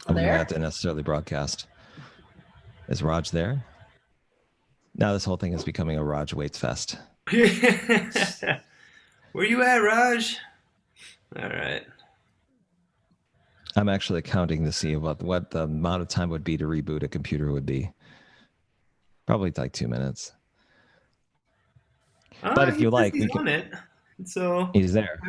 I'm going to have to necessarily broadcast. Is Raj there? Now this whole thing is becoming a Raj waits fest. Where you at, Raj? All right. I'm actually counting to see what the amount of time would be to reboot a computer would be. Probably like 2 minutes. But if He you says like, he's on it. So he's there.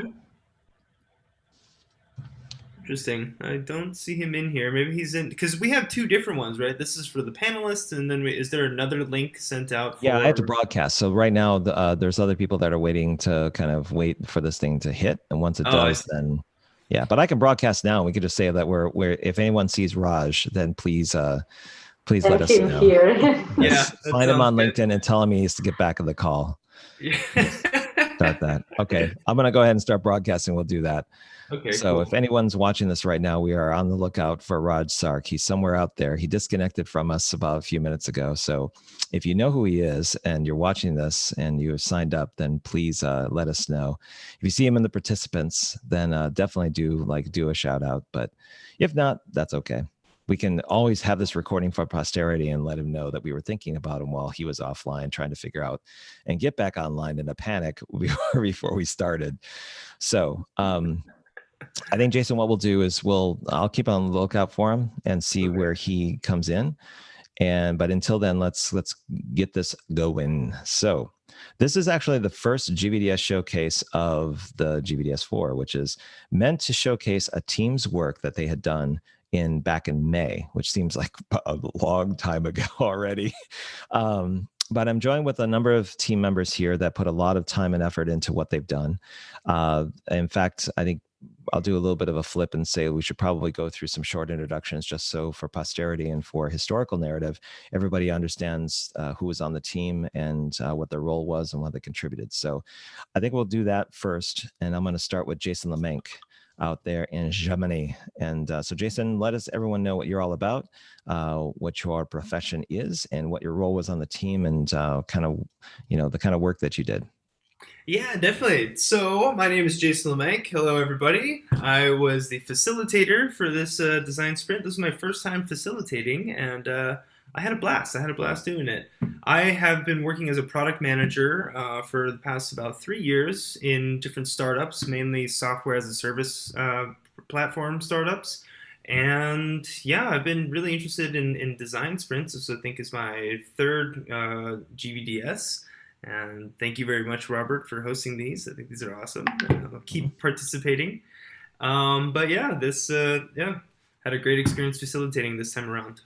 interesting. I don't see him in here. Maybe he's in because we have two different ones, right? This is for the panelists, and then is there another link sent out for? Yeah, I have to broadcast. So right now, there's other people that are waiting to kind of wait for this thing to hit, and once it does, then yeah. But I can broadcast now. We could just say that we're if anyone sees Raj, then please let us know. Here. Yeah, find him on good. LinkedIn and tell him he needs to get back on the call. Yeah. Start that. Okay, I'm gonna go ahead and start broadcasting. We'll do that. Okay. So cool. If anyone's watching this right now, we are on the lookout for Raj Sark. He's somewhere out there. He disconnected from us about a few minutes ago. So if you know who he is and you're watching this and you have signed up, then please let us know. If you see him in the participants, then definitely do a shout out. But if not, that's okay. We can always have this recording for posterity and let him know that we were thinking about him while he was offline trying to figure out and get back online in a panic before we started. So I think, Jason, what we'll do is I'll keep on the lookout for him and see where he comes in. But until then, let's get this going. So this is actually the first GVDS showcase of the GVDS4, which is meant to showcase a team's work that they had done back in May, which seems like a long time ago already. But I'm joined with a number of team members here that put a lot of time and effort into what they've done. In fact, I think I'll do a little bit of a flip and say we should probably go through some short introductions just so for posterity and for historical narrative, everybody understands who was on the team and what their role was and what they contributed. So I think we'll do that first. And I'm going to start with Jason Lemank out there in Germany. And so Jason, let everyone know what you're all about, what your profession is and what your role was on the team and the kind of work that you did. Yeah, definitely. So my name is Jason Lemank. Hello, everybody. I was the facilitator for this design sprint. This was my first time facilitating, and I had a blast. I had a blast doing it. I have been working as a product manager for the past about 3 years in different startups, mainly software as a service platform startups. And yeah, I've been really interested in design sprints. This, I think, is my third GVDS. And thank you very much, Robert, for hosting these. I think these are awesome. I'll keep participating. But yeah, had a great experience facilitating this time around.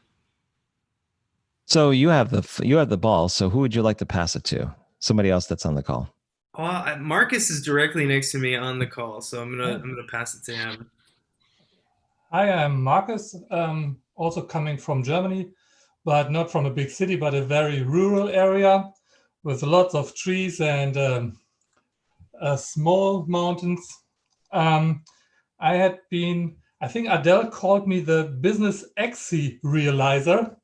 So you have the ball. So who would you like to pass it to? Somebody else that's on the call. Marcus is directly next to me on the call, so I'm gonna pass it to him. Hi, I'm Marcus. Also coming from Germany, but not from a big city, but a very rural area with lots of trees and small mountains. I think Adele called me the business exi realizer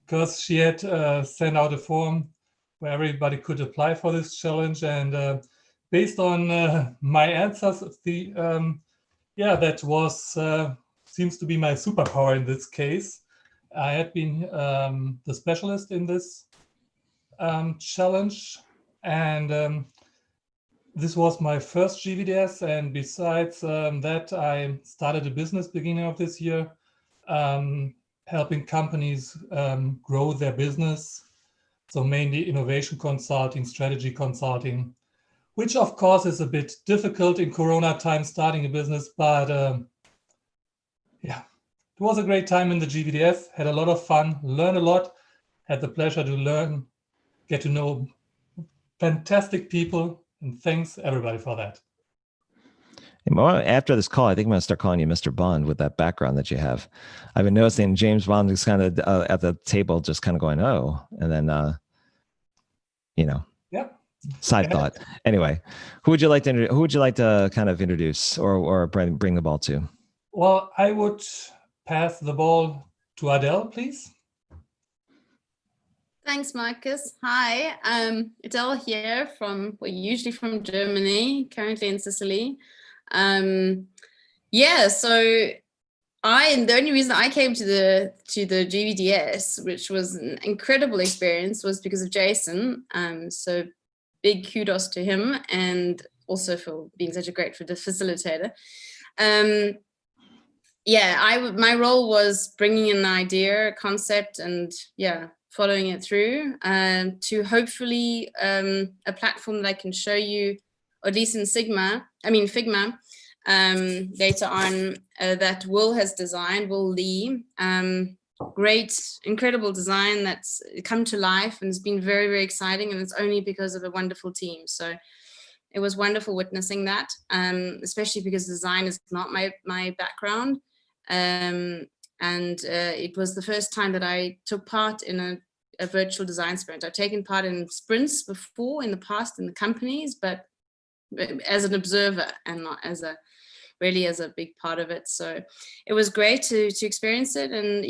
because she had sent out a form where everybody could apply for this challenge. And based on my answers, that was seems to be my superpower in this case. I had been the specialist in this challenge, and this was my first GVDS, and besides that, I started a business beginning of this year, helping companies grow their business, so mainly innovation consulting, strategy consulting, which of course is a bit difficult in Corona time starting a business, but it was a great time in the GVDS, had a lot of fun, learned a lot, had the pleasure to get to know fantastic people, and thanks everybody for that. After this call, I think I'm going to start calling you Mr. Bond with that background that you have. I've been noticing James Bond is kind of at the table, just kind of going, oh, and then, side thought. Anyway, who would you like to kind of introduce or bring the ball to? Well, I would pass the ball to Adele, please. Thanks, Marcus. Hi, Adele here usually from Germany, currently in Sicily. So the only reason I came to the GVDS, which was an incredible experience, was because of Jason. So big kudos to him, and also for being such a great facilitator. My role was bringing in an idea, a concept, and following it through to hopefully a platform that I can show you, or at least in Figma, later on, that Will has designed, Will Lee. Great, incredible design that's come to life and has been very, very exciting, and it's only because of a wonderful team. So it was wonderful witnessing that, especially because design is not my background. It was the first time that I took part in a virtual design sprint. I've taken part in sprints before in the past in the companies, but as an observer and not as a big part of it. So it was great to experience it. And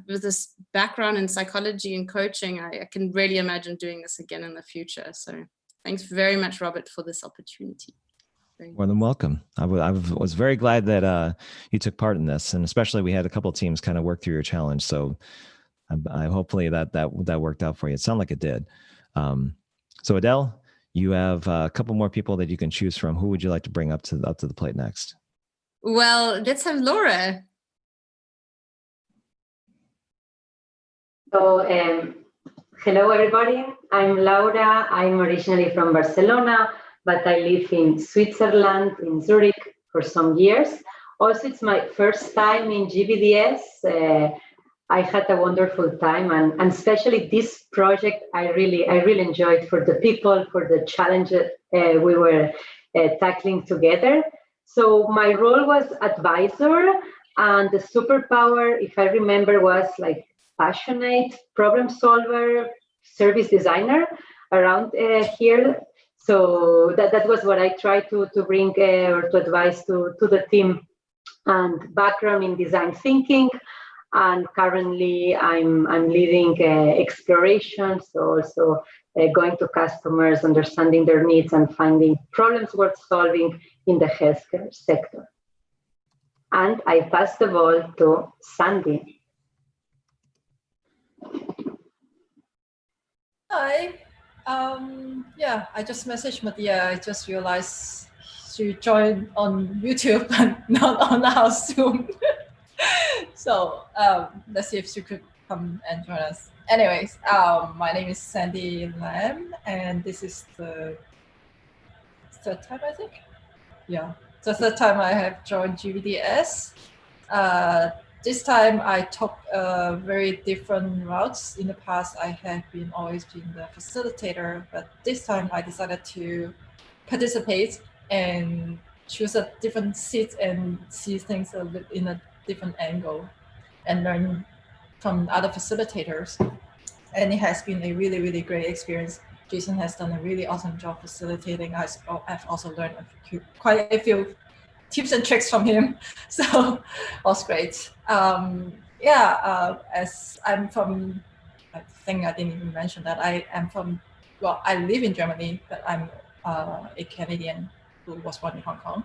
with this background in psychology and coaching, I can really imagine doing this again in the future. So thanks very much, Robert, for this opportunity. More than welcome. I was very glad that you took part in this, and especially we had a couple of teams kind of work through your challenge. So I hopefully that worked out for you. It sounded like it did. So Adele, you have a couple more people that you can choose from. Who would you like to bring up to the plate next? Well, let's have Laura. So, hello everybody. I'm Laura. I'm originally from Barcelona, but I live in Switzerland, in Zurich, for some years. Also, it's my first time in GVDS. I had a wonderful time, and especially this project, I really enjoyed, for the people, for the challenges we were tackling together. So my role was advisor, and the superpower, if I remember, was like passionate problem solver, service designer around here. So that was what I tried to bring or to advise to the team, and background in design thinking. And currently I'm leading exploration, so also going to customers, understanding their needs, and finding problems worth solving in the healthcare sector. And I pass the ball to Sandy. Hi. I just messaged Matia. I just realized she joined on YouTube and not on our Zoom. So let's see if she could come and join us. Anyways, my name is Sandy Lam, and this is the third time, I think. Yeah, the third time I have joined GVDS. This time I took very different routes. In the past, I have always been the facilitator, but this time I decided to participate and choose a different seat and see things in a different angle and learn from other facilitators. And it has been a really, really great experience. Jason has done a really awesome job facilitating. I've also learned quite a few tips and tricks from him. So it was great. As I'm from, I think I didn't even mention that I live in Germany, but I'm a Canadian who was born in Hong Kong.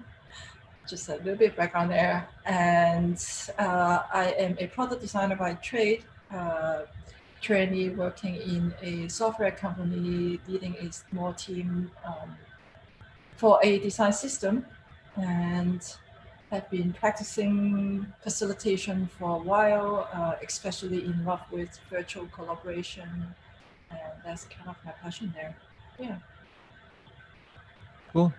Just a little bit of background there. And I am a product designer by trade, currently working in a software company, leading a small team for a design system. And I've been practicing facilitation for a while, especially in love with virtual collaboration. And that's kind of my passion there. Yeah. Cool.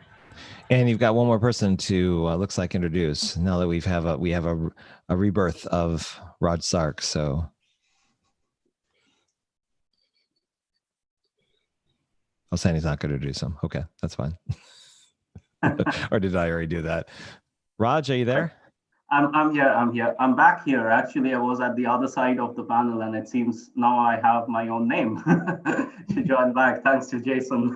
And you've got one more person to looks like introduce now that we have a rebirth of Rod Sark. So, Sandy's not going to introduce him. Okay, that's fine. Or did I already do that? Raj, are you there? I'm here. I'm back here. Actually, I was at the other side of the panel, and it seems now I have my own name to join back. Thanks to Jason.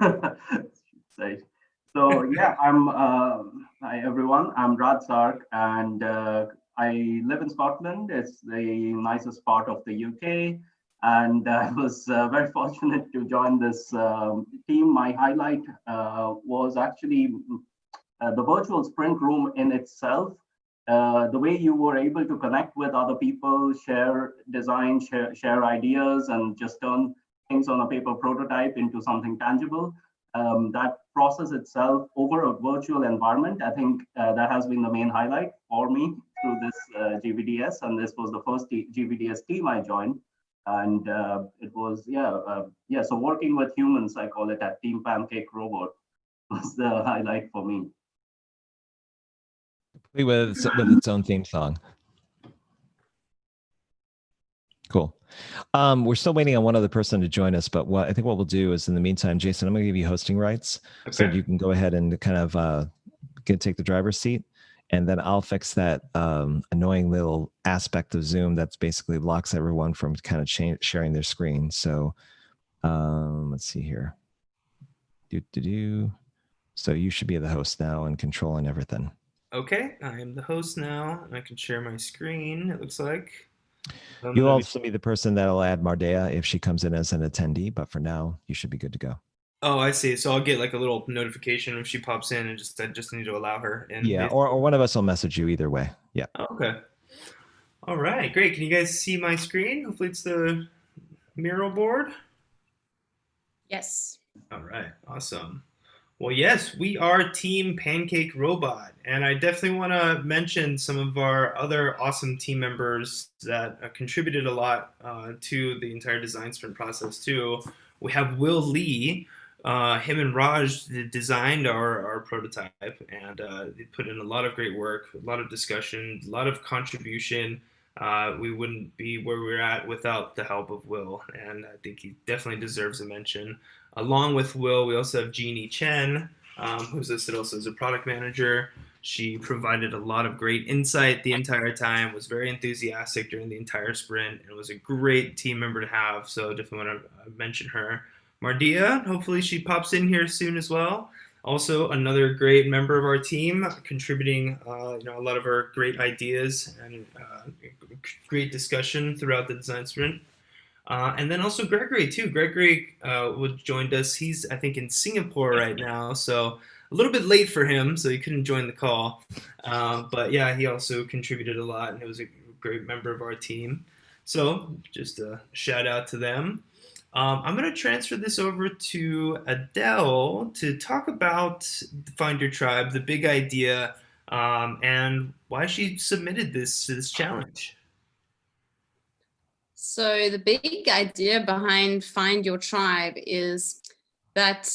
So yeah, hi everyone. I'm Raj Sark, and I live in Scotland. It's the nicest part of the UK, and I was very fortunate to join this team. My highlight was actually the virtual sprint room in itself. the way you were able to connect with other people, share design, share ideas, and just turn things on a paper prototype into something tangible. That process itself over a virtual environment, I think that has been the main highlight for me through this GVDS. And this was the first GVDS team I joined. And it was, so working with humans, I call it at Team Pancake Robot, was the highlight for me. With its own theme song. Cool. We're still waiting on one other person to join us, but I think what we'll do is, in the meantime, Jason, I'm going to give you hosting rights, so you can go ahead and kind of take the driver's seat, and then I'll fix that annoying little aspect of Zoom that's basically blocks everyone from kind of sharing their screen. So let's see here. So you should be the host now and controlling everything. Okay, I am the host now, and I can share my screen, it looks like. You'll also be the person that'll add Mardea if she comes in as an attendee, but for now, you should be good to go. Oh, I see. So I'll get like a little notification if she pops in, and I just need to allow her in. Yeah, or one of us will message you either way. Yeah. Okay. All right, great. Can you guys see my screen? Hopefully it's the mural board. Yes. All right, awesome. Well, yes, we are Team Pancake Robot, and I definitely want to mention some of our other awesome team members that contributed a lot to the entire design sprint process too. We have Will Lee. Him and Raj designed our prototype, and they put in a lot of great work, a lot of discussion, a lot of contribution. We wouldn't be where we're at without the help of Will, and I think he definitely deserves a mention. Along with Will, we also have Jeannie Chen, who's listed also as a product manager. She provided a lot of great insight the entire time, was very enthusiastic during the entire sprint, and was a great team member to have, so definitely want to mention her. Mardea, hopefully she pops in here soon as well. Also, another great member of our team, contributing a lot of our great ideas and great discussion throughout the design sprint. And then also Gregory too. Gregory joined us. He's, I think, in Singapore right now, so a little bit late for him, so he couldn't join the call. But yeah, he also contributed a lot, and he was a great member of our team. So just a shout out to them. I'm going to transfer this over to Adele to talk about Find Your Tribe, the big idea, and why she submitted this challenge. So the big idea behind Find Your Tribe is that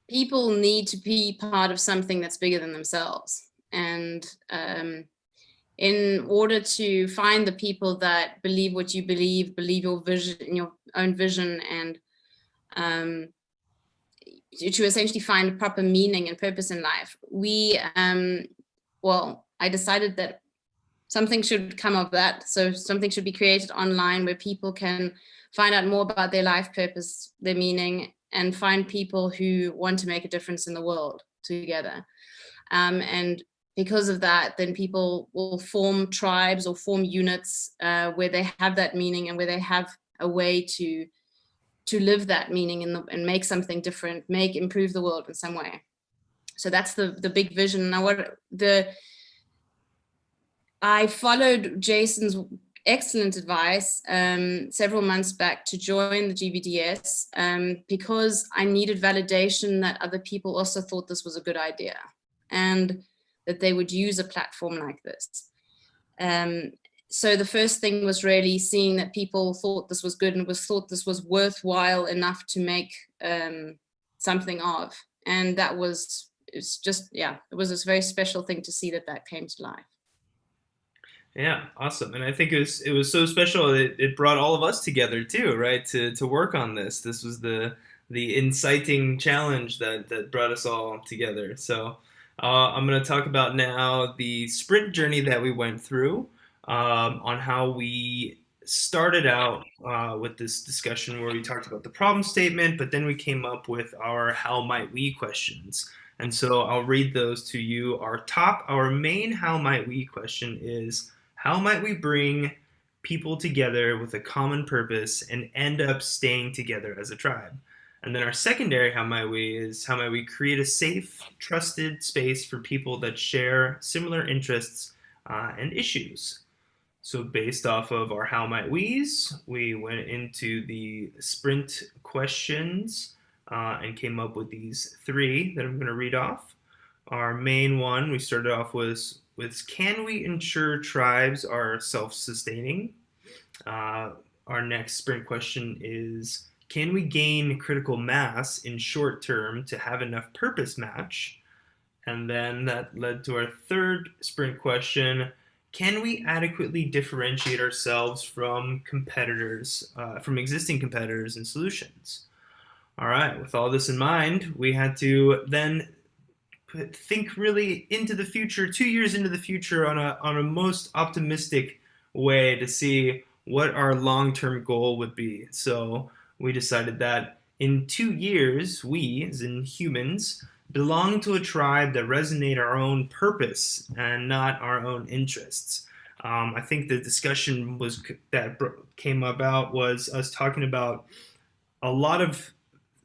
people need to be part of something that's bigger than themselves. And in order to find the people that believe what you believe your vision, your own vision, and to essentially find a proper meaning and purpose in life, I decided that something should come of that. So something should be created online where people can find out more about their life purpose, their meaning, and find people who want to make a difference in the world together. And because of that, then people will form tribes or form units where they have that meaning and where they have a way to live that meaning and make something different, improve the world in some way. So that's the big vision. Now, I followed Jason's excellent advice several months back to join the GVDS because I needed validation that other people also thought this was a good idea and that they would use a platform like this. So the first thing was really seeing that people thought this was good and thought this was worthwhile enough to make something of. And it was this very special thing to see that came to life. Yeah, awesome. And I think it was so special it brought all of us together too, right? To work on this. This was the inciting challenge that brought us all together. So I'm going to talk about now the sprint journey that we went through, on how we started out with this discussion where we talked about the problem statement, but then we came up with our how might we questions. And so I'll read those to you. Our main how might we question is, how might we bring people together with a common purpose and end up staying together as a tribe? And then our secondary how might we create a safe, trusted space for people that share similar interests and issues. So based off of our how might we's, we went into the sprint questions and came up with these 3 that I'm going to read off. Our main one we started off with can we ensure tribes are self-sustaining? Our next sprint question is, can we gain critical mass in short term to have enough purpose match? And then that led to our 3rd sprint question, can we adequately differentiate ourselves from competitors, from existing competitors and solutions? All right, with all this in mind, we had to then think really into the future, 2 years into the future, on a most optimistic way to see what our long-term goal would be. So we decided that in 2 years, we, as in humans, belong to a tribe that resonate our own purpose and not our own interests. I think the discussion that came about was us talking about a lot of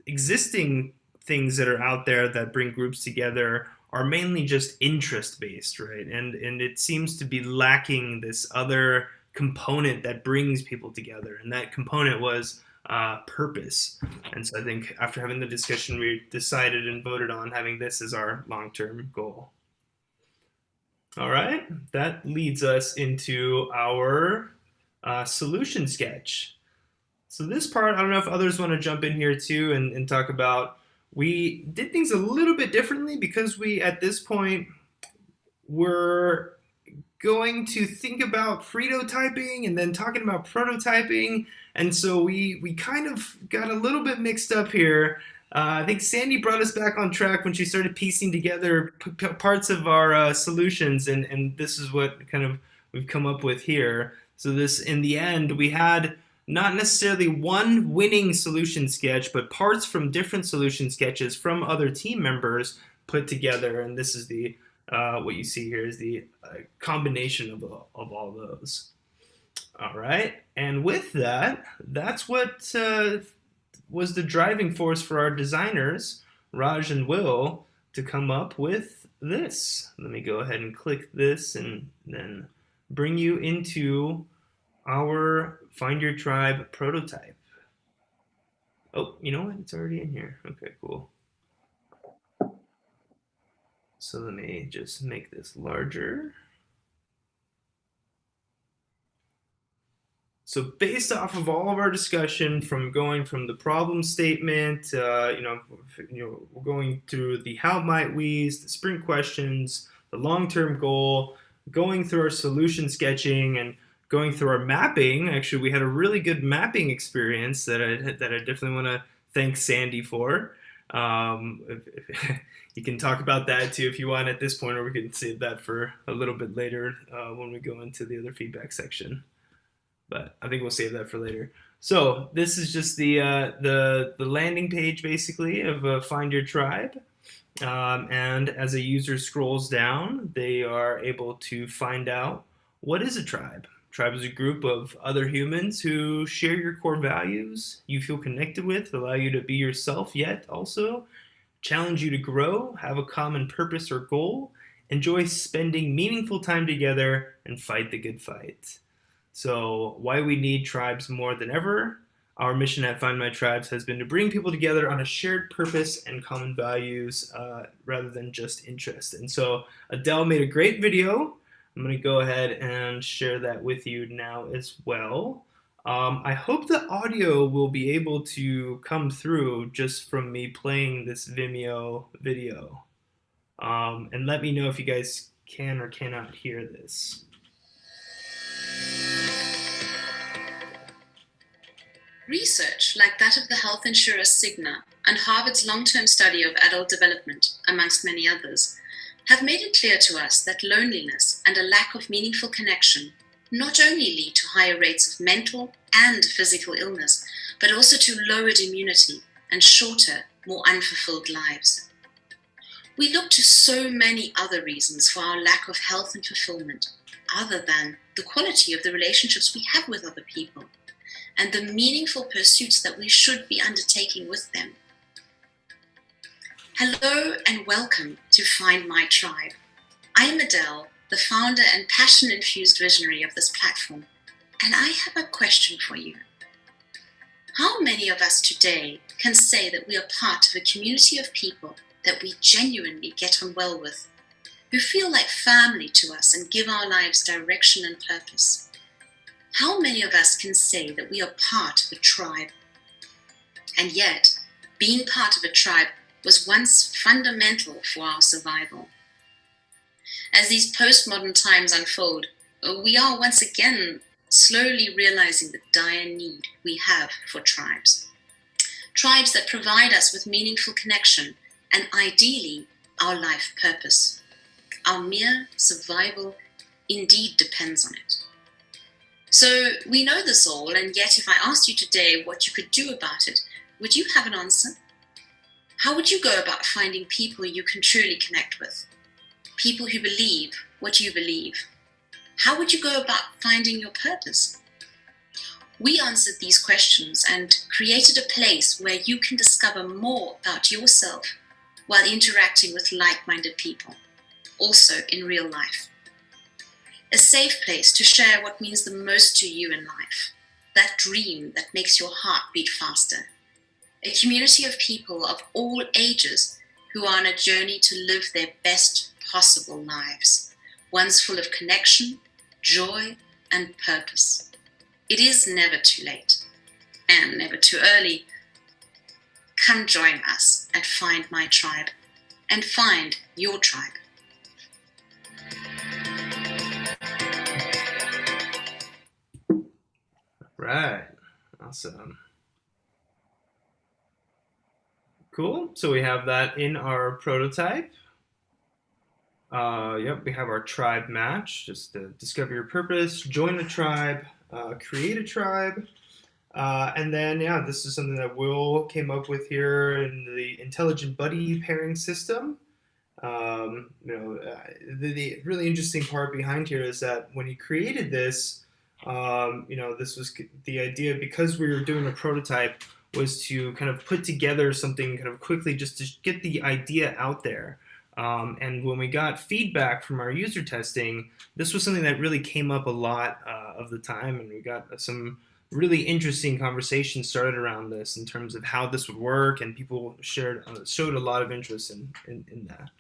existing things that are out there that bring groups together are mainly just interest-based, right? And it seems to be lacking this other component that brings people together, and that component was purpose. And so I think after having the discussion, we decided and voted on having this as our long-term goal. All right, that leads us into our solution sketch. So this part, I don't know if others want to jump in here too and talk about, we did things a little bit differently because we, at this point, were going to think about prototyping and then talking about prototyping. And so we kind of got a little bit mixed up here. I think Sandy brought us back on track when she started piecing together parts of our solutions, and this is what kind of we've come up with here. So this, in the end, we had not necessarily one winning solution sketch, but parts from different solution sketches from other team members put together, and this is the what you see here is the combination of all those. All right, and with that, that's what was the driving force for our designers, Raj and Will, to come up with this. Let me go ahead and click this and then bring you into our Find Your Tribe prototype. Oh, you know what? It's already in here. Okay, cool. So let me just make this larger. So based off of all of our discussion, from going from the problem statement, going through the how might we's, the sprint questions, the long-term goal, going through our solution sketching, and going through our mapping. Actually, we had a really good mapping experience that I definitely want to thank Sandy for. You can talk about that too if you want at this point, or we can save that for a little bit later when we go into the other feedback section. But I think we'll save that for later. So this is just the landing page basically of Find Your Tribe. And as a user scrolls down, they are able to find out what is a tribe. Tribe is a group of other humans who share your core values, you feel connected with, allow you to be yourself, yet also challenge you to grow, have a common purpose or goal, enjoy spending meaningful time together, and fight the good fight. So why we need tribes more than ever. Our mission at Find My Tribes has been to bring people together on a shared purpose and common values rather than just interest. And so Adele made a great video. I'm going to go ahead and share that with you now as well. I hope the audio will be able to come through just from me playing this Vimeo video. And let me know if you guys can or cannot hear this. Research like that of the health insurer Cigna and Harvard's long-term study of adult development, amongst many others, have made it clear to us that loneliness and a lack of meaningful connection not only lead to higher rates of mental and physical illness, but also to lowered immunity and shorter, more unfulfilled lives. We look to so many other reasons for our lack of health and fulfillment, other than the quality of the relationships we have with other people and the meaningful pursuits that we should be undertaking with them. Hello and welcome to Find My Tribe. I am Adele, the founder and passion-infused visionary of this platform, and I have a question for you. How many of us today can say that we are part of a community of people that we genuinely get on well with, who feel like family to us and give our lives direction and purpose? How many of us can say that we are part of a tribe? And yet, being part of a tribe was once fundamental for our survival. As these postmodern times unfold, we are once again slowly realizing the dire need we have for tribes. Tribes that provide us with meaningful connection and ideally our life purpose. Our mere survival indeed depends on it. So we know this all, and yet if I asked you today what you could do about it, would you have an answer? How would you go about finding people you can truly connect with? People who believe what you believe? How would you go about finding your purpose? We answered these questions and created a place where you can discover more about yourself while interacting with like-minded people, also in real life. A safe place to share what means the most to you in life, that dream that makes your heart beat faster. A community of people of all ages who are on a journey to live their best possible lives, ones full of connection, joy, and purpose. It is never too late and never too early. Come join us at Find My Tribe and find your tribe. Right. Awesome. Cool. So we have that in our prototype. Yep, we have our tribe match. Just discover your purpose, join a tribe, create a tribe. And then, yeah, this is something that Will came up with here in the intelligent buddy pairing system. The really interesting part behind here is that when he created this, this was the idea, because we were doing a prototype, was to kind of put together something kind of quickly just to get the idea out there. And when we got feedback from our user testing, this was something that really came up a lot of the time, and we got some really interesting conversations started around this in terms of how this would work, and people showed a lot of interest in that.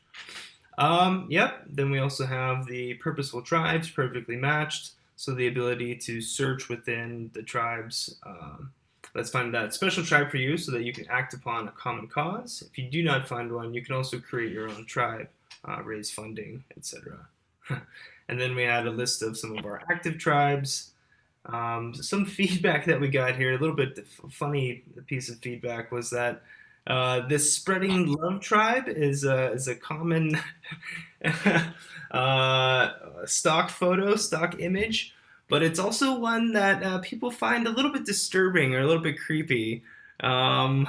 Yep, then we also have the purposeful tribes, perfectly matched, so the ability to search within the tribes. Let's find that special tribe for you so that you can act upon a common cause. If you do not find one, you can also create your own tribe, raise funding, etc. And then we had a list of some of our active tribes. Some feedback that we got here, a little bit funny piece of feedback, was that this spreading love tribe is a common stock image, but it's also one that people find a little bit disturbing or a little bit creepy. I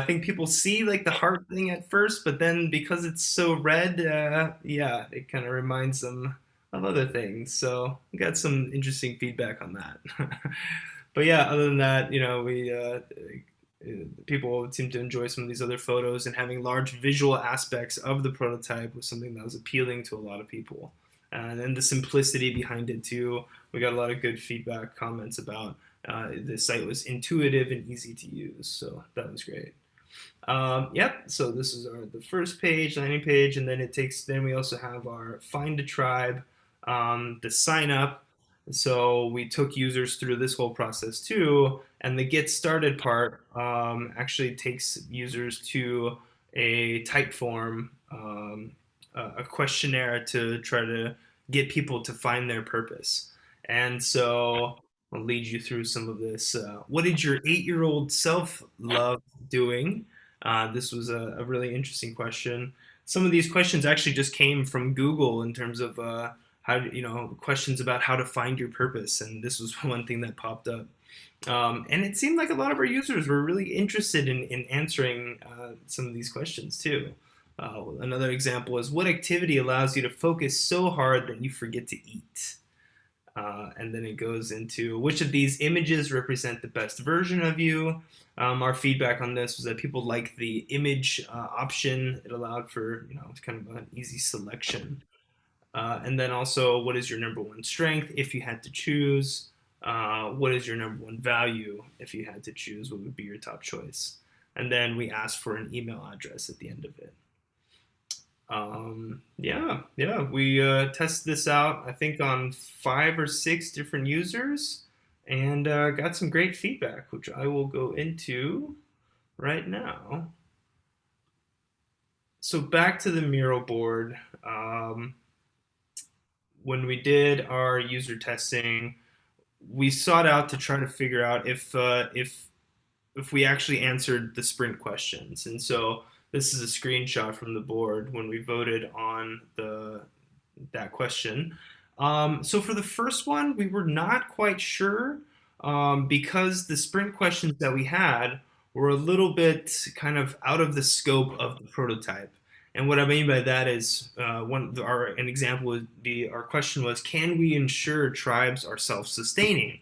think people see like the heart thing at first, but then because it's so red, it kind of reminds them of other things. So we got some interesting feedback on that. But yeah, other than that, people seem to enjoy some of these other photos, and having large visual aspects of the prototype was something that was appealing to a lot of people. And then the simplicity behind it too. We got a lot of good feedback, comments about the site was intuitive and easy to use, so that was great. Yep, so this is the first page, landing page, and then we also have our find a tribe, the sign up. So we took users through this whole process too, and the get started part actually takes users to a type form, a questionnaire to try to get people to find their purpose. And so I'll lead you through some of this. What did your 8-year-old self love doing? This was a really interesting question. Some of these questions actually just came from Google in terms of questions about how to find your purpose, and this was one thing that popped up. And it seemed like a lot of our users were really interested in answering some of these questions too. Another example is, what activity allows you to focus so hard that you forget to eat? And then it goes into, which of these images represent the best version of you? Our feedback on this was that people liked the image option. It allowed for kind of an easy selection. And then also, what is your number one strength if you had to choose? What is your number one value if you had to choose? What would be your top choice? And then we asked for an email address at the end of it. We tested this out, I think, on 5 or 6 different users, and got some great feedback, which I will go into right now. So back to the mural board. When we did our user testing, we sought out to try to figure out if we actually answered the sprint questions. And so this is a screenshot from the board when we voted on that question. So for the first one, we were not quite sure because the sprint questions that we had were a little bit kind of out of the scope of the prototype. And what I mean by that is an example would be, our question was, can we ensure tribes are self-sustaining?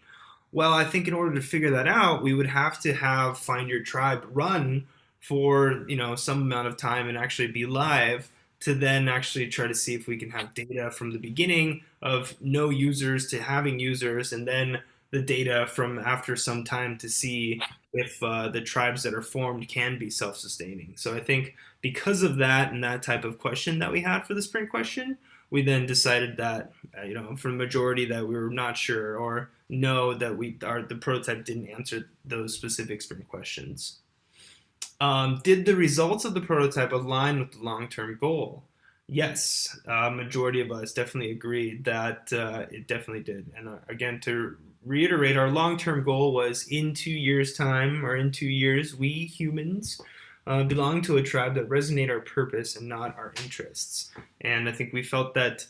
Well, I think in order to figure that out, we would have to have Find Your Tribe run for some amount of time and actually be live, to then actually try to see if we can have data from the beginning of no users to having users, and then the data from after some time to see if the tribes that are formed can be self-sustaining. So I think because of that and that type of question that we had for the sprint question, we then decided that for the majority that we were not sure, or know that the prototype didn't answer those specific sprint questions. Did the results of the prototype align with the long-term goal? Yes, majority of us definitely agreed that it definitely did. And again, to reiterate, our long-term goal was in 2 years' time, or in 2 years, we humans belong to a tribe that resonate our purpose and not our interests. And I think we felt that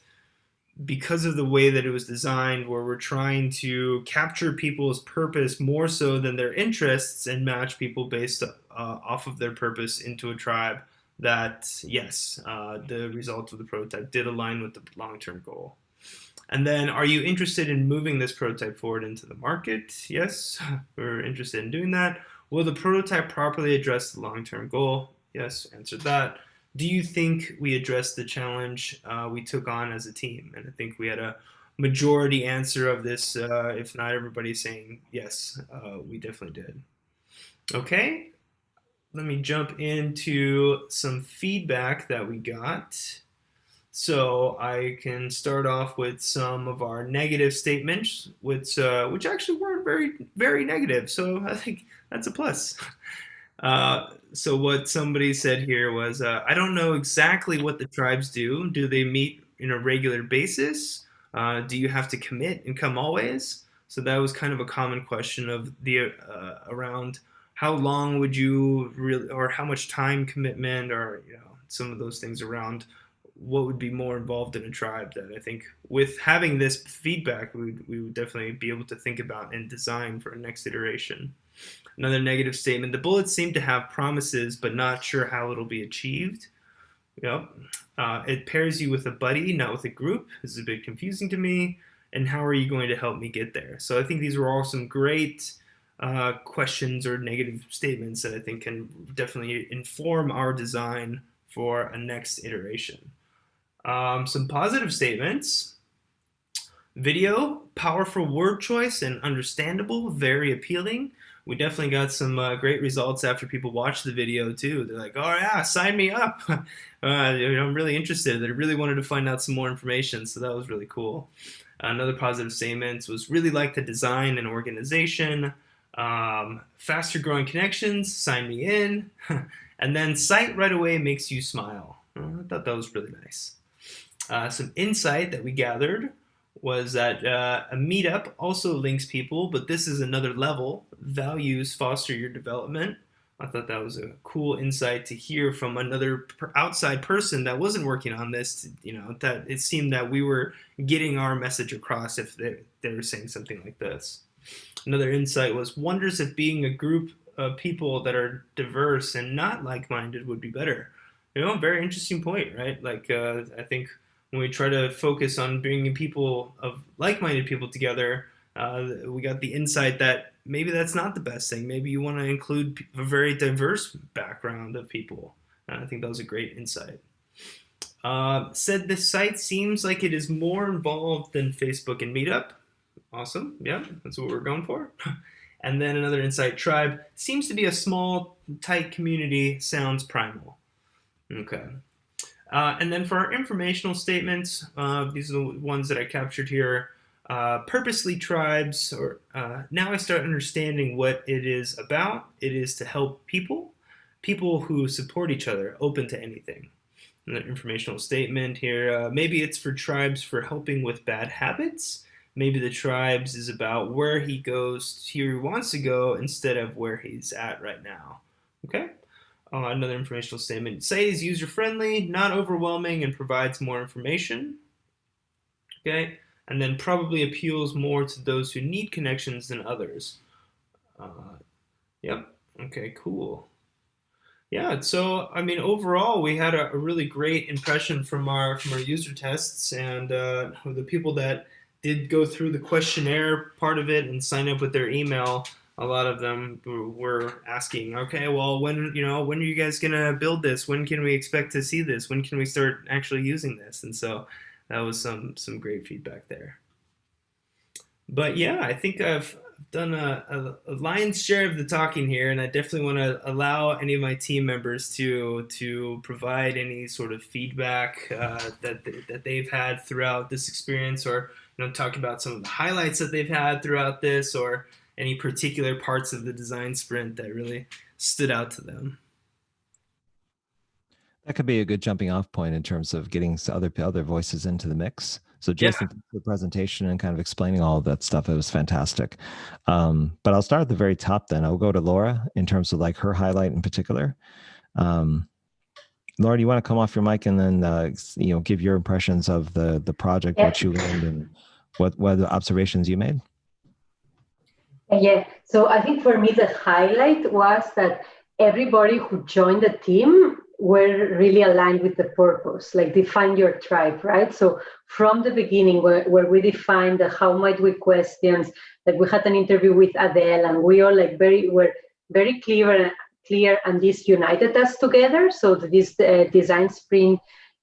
because of the way that it was designed, where we're trying to capture people's purpose more so than their interests and match people based off of their purpose into a tribe, that yes, the results of the prototype did align with the long-term goal. And then, are you interested in moving this prototype forward into the market? Yes, we're interested in doing that. Will the prototype properly address the long-term goal? Yes, answered that. Do you think we addressed the challenge we took on as a team? And I think we had a majority answer of this, if not everybody saying yes, we definitely did. Okay, let me jump into some feedback that we got. So I can start off with some of our negative statements, which actually weren't very, very negative. So I think that's a plus. So what somebody said here was, I don't know exactly what the tribes do. Do they meet in a regular basis? Do you have to commit and come always? So that was kind of a common question of the around how long would you really, or how much time commitment, or some of those things around what would be more involved in a tribe, that I think with having this feedback, we would definitely be able to think about and design for a next iteration. Another negative statement, the bullets seem to have promises, but not sure how it'll be achieved. Yep. It pairs you with a buddy, not with a group. This is a bit confusing to me. And how are you going to help me get there? So I think these were all some great questions or negative statements that I think can definitely inform our design for a next iteration. Some positive statements. Video, powerful word choice and understandable, very appealing. We definitely got some great results after people watched the video too. They're like, oh yeah, sign me up. I'm really interested. They really wanted to find out some more information, so that was really cool. Another positive statement was really like the design and organization. Faster growing connections, sign me in. And then sight right away makes you smile. I thought that was really nice. Some insight that we gathered was that a meetup also links people, but this is another level. Values foster your development. I thought that was a cool insight to hear from another outside person that wasn't working on this. That it seemed that we were getting our message across if they were saying something like this. Another insight was wonders if being a group of people that are diverse and not like-minded would be better. Very interesting point, right? Like I think when we try to focus on bringing people of like-minded people together, we got the insight that maybe that's not the best thing. Maybe you want to include a very diverse background of people. And I think that was a great insight. Said this site seems like it is more involved than Facebook and Meetup. Awesome. Yeah, that's what we're going for. And then another insight, tribe seems to be a small, tight community, sounds primal. Okay. And then for our informational statements, these are the ones that I captured here. Purposely tribes, or now I start understanding what it is about. It is to help people who support each other, open to anything. Another informational statement here. Maybe it's for tribes for helping with bad habits. Maybe the tribes is about where he goes, here he wants to go, instead of where he's at right now. Okay. Another informational statement. Site is user-friendly, not overwhelming, and provides more information. Okay. And then probably appeals more to those who need connections than others. Yep. Okay, cool. Yeah, so I mean, overall, we had a really great impression from our user tests, and the people that did go through the questionnaire part of it and sign up with their email. A lot of them were asking, okay, well, when are you guys gonna build this? When can we expect to see this? When can we start actually using this? And so that was some great feedback there. But yeah, I think I've done a lion's share of the talking here, and I definitely want to allow any of my team members to provide any sort of feedback that they've had throughout this experience, or talk about some of the highlights that they've had throughout this, or any particular parts of the design sprint that really stood out to them. That could be a good jumping off point in terms of getting other voices into the mix. So Jason, yeah, the presentation and kind of explaining all of that stuff, it was fantastic. But I'll start at the very top then. I'll go to Laura in terms of like her highlight in particular. Laura, do you want to come off your mic and then give your impressions of the project, yeah, what you learned and what the observations you made? Yeah, so I think for me the highlight was that everybody who joined the team were really aligned with the purpose, like define your tribe, right? So from the beginning, where we defined the how might we questions, like we had an interview with Adele, and we all were very clear, and this united us together. So this design sprint,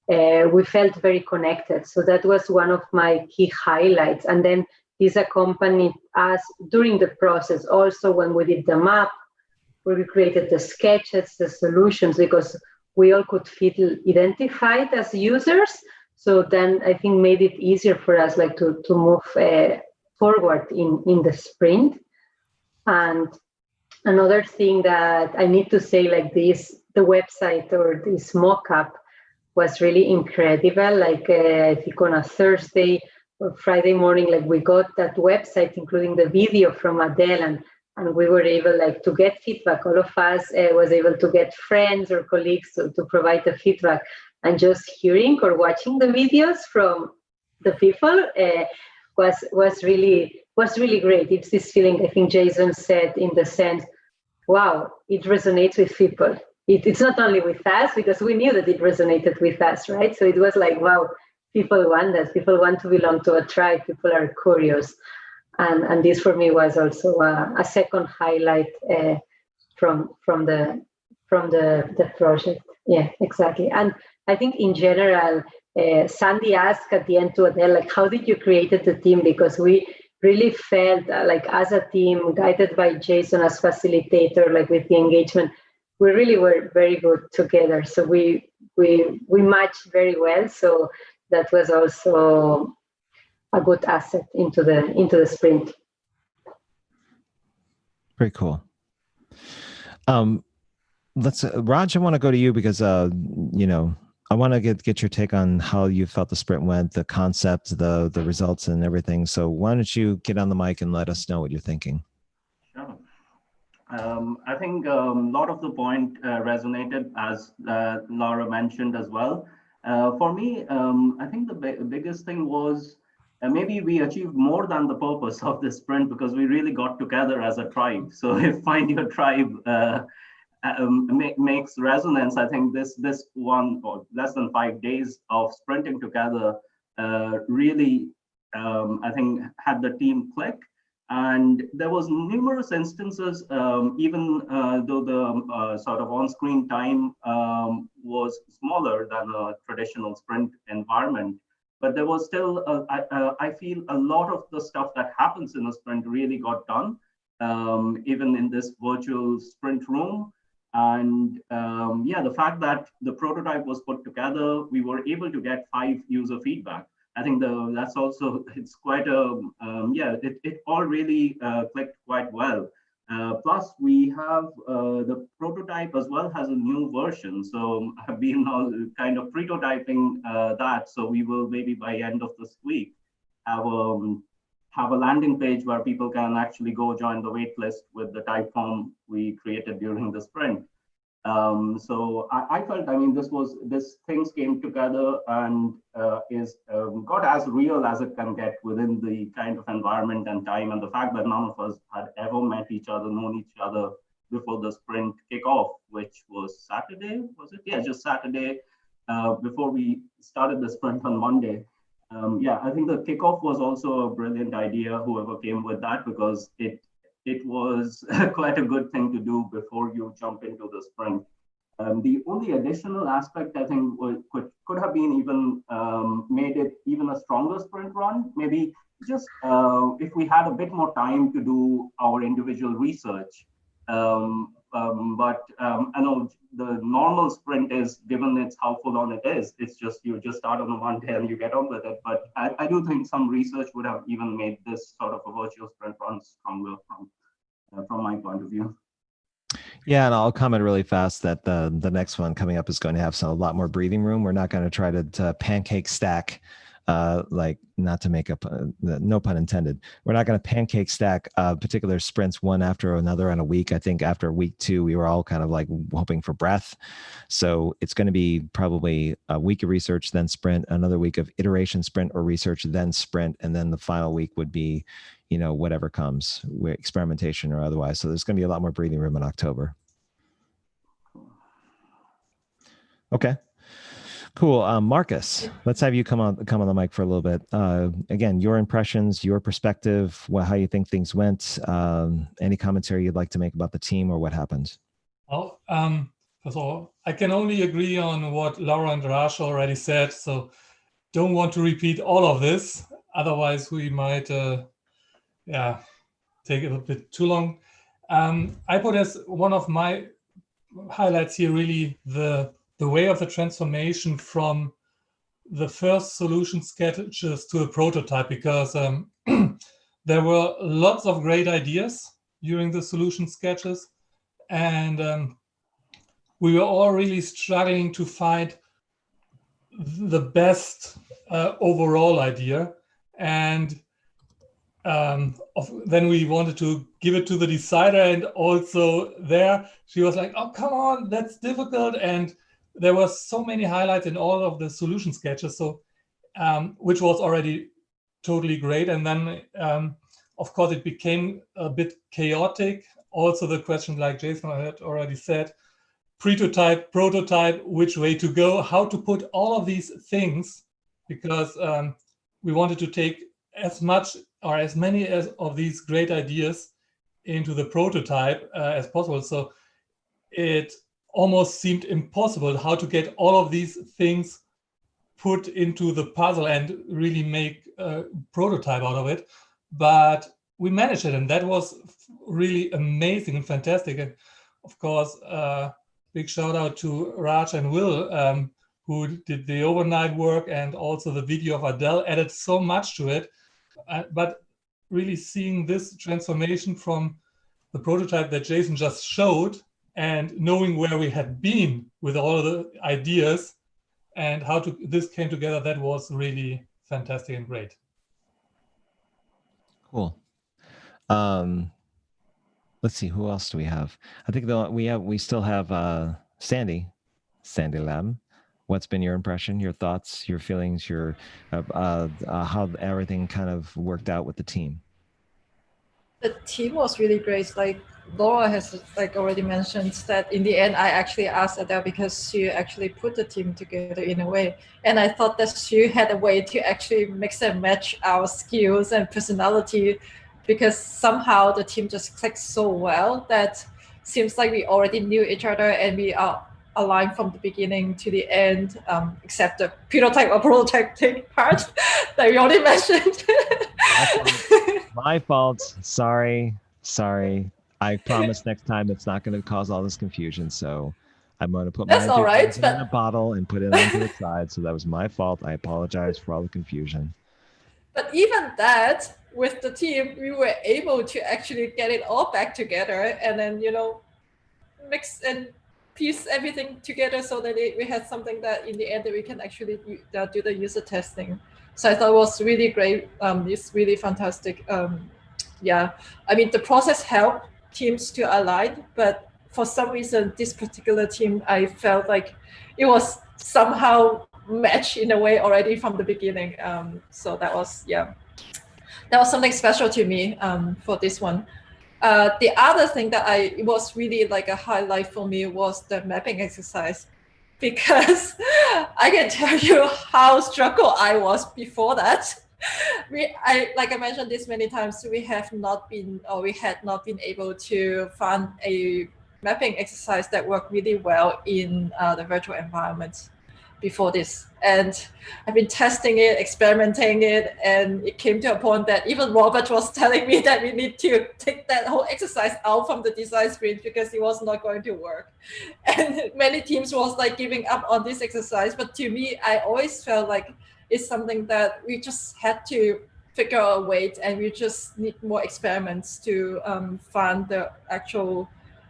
we felt very connected. So that was one of my key highlights. And then this accompanied us during the process, also when we did the map, where we created the sketches, the solutions, because we all could feel identified as users. So then I think made it easier for us to move forward in the sprint. And another thing that I need to say, the website or this mock-up was really incredible. I think on a Thursday or Friday morning, we got that website, including the video from Adele, and we were able to get feedback. All of us was able to get friends or colleagues to provide the feedback, and just hearing or watching the videos from the people was really great. It's this feeling, I think Jason said, in the sense, wow, it resonates with people. It's not only with us, because we knew that it resonated with us, right? So it was wow, people want us. People want to belong to a tribe. People are curious. And this for me was also a second highlight from the project. Yeah, exactly. And I think in general, Sandy asked at the end to Adele, how did you create the team? Because we really felt as a team, guided by Jason as facilitator, with the engagement, we really were very good together. So we matched very well. So that was also a good asset into the sprint. Very cool. Raj, I want to go to you because I want to get your take on how you felt the sprint went, the concept, the results, and everything. So why don't you get on the mic and let us know what you're thinking? Sure. I think a lot of the point resonated, as Laura mentioned as well. For me, I think the biggest thing was maybe we achieved more than the purpose of this sprint, because we really got together as a tribe. So if Find Your Tribe makes resonance, I think this one, or less than 5 days of sprinting together really, I think, had the team click. And there was numerous instances, even though the sort of on-screen time was smaller than a traditional sprint environment, but there was still, I feel a lot of the stuff that happens in a sprint really got done, even in this virtual sprint room. And yeah, the fact that the prototype was put together, we were able to get 5 user feedback. I think that's also, it's quite a, yeah, it all really clicked quite well. Plus, we have the prototype as well has a new version. So I've been all kind of prototyping that. So we will maybe by end of this week have a landing page where people can actually go join the wait list with the type form we created during the sprint. So I felt, I mean, this things came together and is got as real as it can get within the kind of environment and time, and the fact that none of us had ever met each other, known each other before the sprint kickoff, which was Saturday, was it? Yeah, just Saturday before we started the sprint on Monday. Yeah, I think the kickoff was also a brilliant idea, whoever came with that, because it was quite a good thing to do before you jump into the sprint. The only additional aspect I think could have been even made it even a stronger sprint run. Maybe just if we had a bit more time to do our individual research. But I know the normal sprint is, given it's how full on it is, it's just you just start on the one day and you get on with it. But I do think some research would have even made this sort of a virtual sprint run stronger from my point of view. Yeah, and I'll comment really fast that the next one coming up is going to have a lot more breathing room. We're not going to try to pancake stack, like, not to make up, no pun intended. We're not going to pancake stack particular sprints one after another in a week. I think after week 2, we were all kind of like hoping for breath. So it's going to be probably a week of research, then sprint, another week of iteration, sprint or research, then sprint, and then the final week would be, you know, whatever comes, experimentation or otherwise. So there's going to be a lot more breathing room in October. Okay, cool. Marcus, let's have you come on the mic for a little bit. Again, your impressions, your perspective, how you think things went. Any commentary you'd like to make about the team or what happened? Well, first of all, I can only agree on what Laura and Raj already said. So don't want to repeat all of this. Otherwise, we might yeah, take it a bit too long. I put as one of my highlights here really the way of the transformation from the first solution sketches to a prototype, because there were lots of great ideas during the solution sketches, and we were all really struggling to find the best overall idea. And then we wanted to give it to the decider, and also there she was like, oh, come on, that's difficult. And there were so many highlights in all of the solution sketches, so which was already totally great. And then of course it became a bit chaotic. Also the question, like Jason had already said, prototype, which way to go, how to put all of these things, because we wanted to take as much or as many of these great ideas into the prototype as possible. So it almost seemed impossible how to get all of these things put into the puzzle and really make a prototype out of it. But we managed it, and that was really amazing and fantastic. And of course, big shout out to Raj and Will, who did the overnight work, and also the video of Adele added so much to it. But really seeing this transformation from the prototype that Jason just showed, and knowing where we had been with all of the ideas and how this came together, that was really fantastic and great. Cool. Let's see, who else do we have? I think we still have Sandy Lam. What's been your impression, your thoughts, your feelings, your how everything kind of worked out with the team? The team was really great. Like Laura has already mentioned that in the end, I actually asked Adele because she actually put the team together in a way. And I thought that she had a way to actually mix and match our skills and personality because somehow the team just clicked so well that seems like we already knew each other and we are aligned from the beginning to the end, except the prototype or prototyping part that we already mentioned. My fault. Sorry. I promise next time it's not going to cause all this confusion. So I'm going to put That's my all right, in a bottle and put it onto the side. So that was my fault. I apologize for all the confusion. But even that, with the team, we were able to actually get it all back together and then, mix and piece everything together so that we had something that in the end that we can actually do the user testing. So I thought it was really great. It's really fantastic. Yeah, I mean, the process helped teams to align, but for some reason, this particular team, I felt like it was somehow matched in a way already from the beginning. So that was, that was something special to me for this one. The other thing that it was really like a highlight for me was the mapping exercise, because I can tell you how struggled I was before that. Like I mentioned this many times, we had not been able to find a mapping exercise that worked really well in the virtual environment before this. And I've been testing it, experimenting it, and it came to a point that even Robert was telling me that we need to take that whole exercise out from the design sprint because it was not going to work. And many teams was like giving up on this exercise. But to me, I always felt like it's something that we just had to figure out a way, and we just need more experiments to find the actual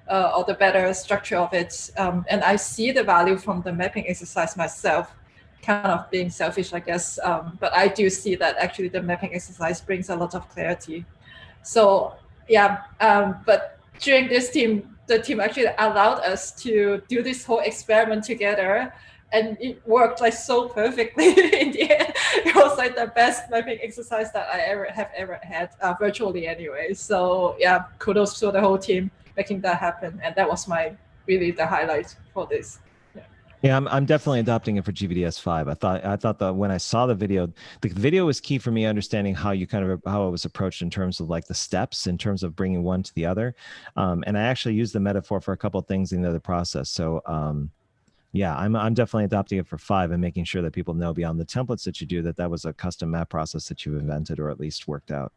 or the better structure of it. And I see the value from the mapping exercise myself, kind of being selfish, I guess. But I do see that actually the mapping exercise brings a lot of clarity. So but during this team, the team actually allowed us to do this whole experiment together. And it worked like so perfectly in the end. It was like the best mapping exercise that I have ever had, virtually anyway. So yeah, kudos to the whole team making that happen. And that was really the highlight for this. Yeah, I'm definitely adopting it for GVDS 5. I thought that when I saw the video was key for me understanding how it was approached in terms of like the steps, in terms of bringing one to the other. And I actually used the metaphor for a couple of things in the other process. So yeah, I'm definitely adopting it for 5 and making sure that people know beyond the templates that you do that was a custom map process that you invented or at least worked out.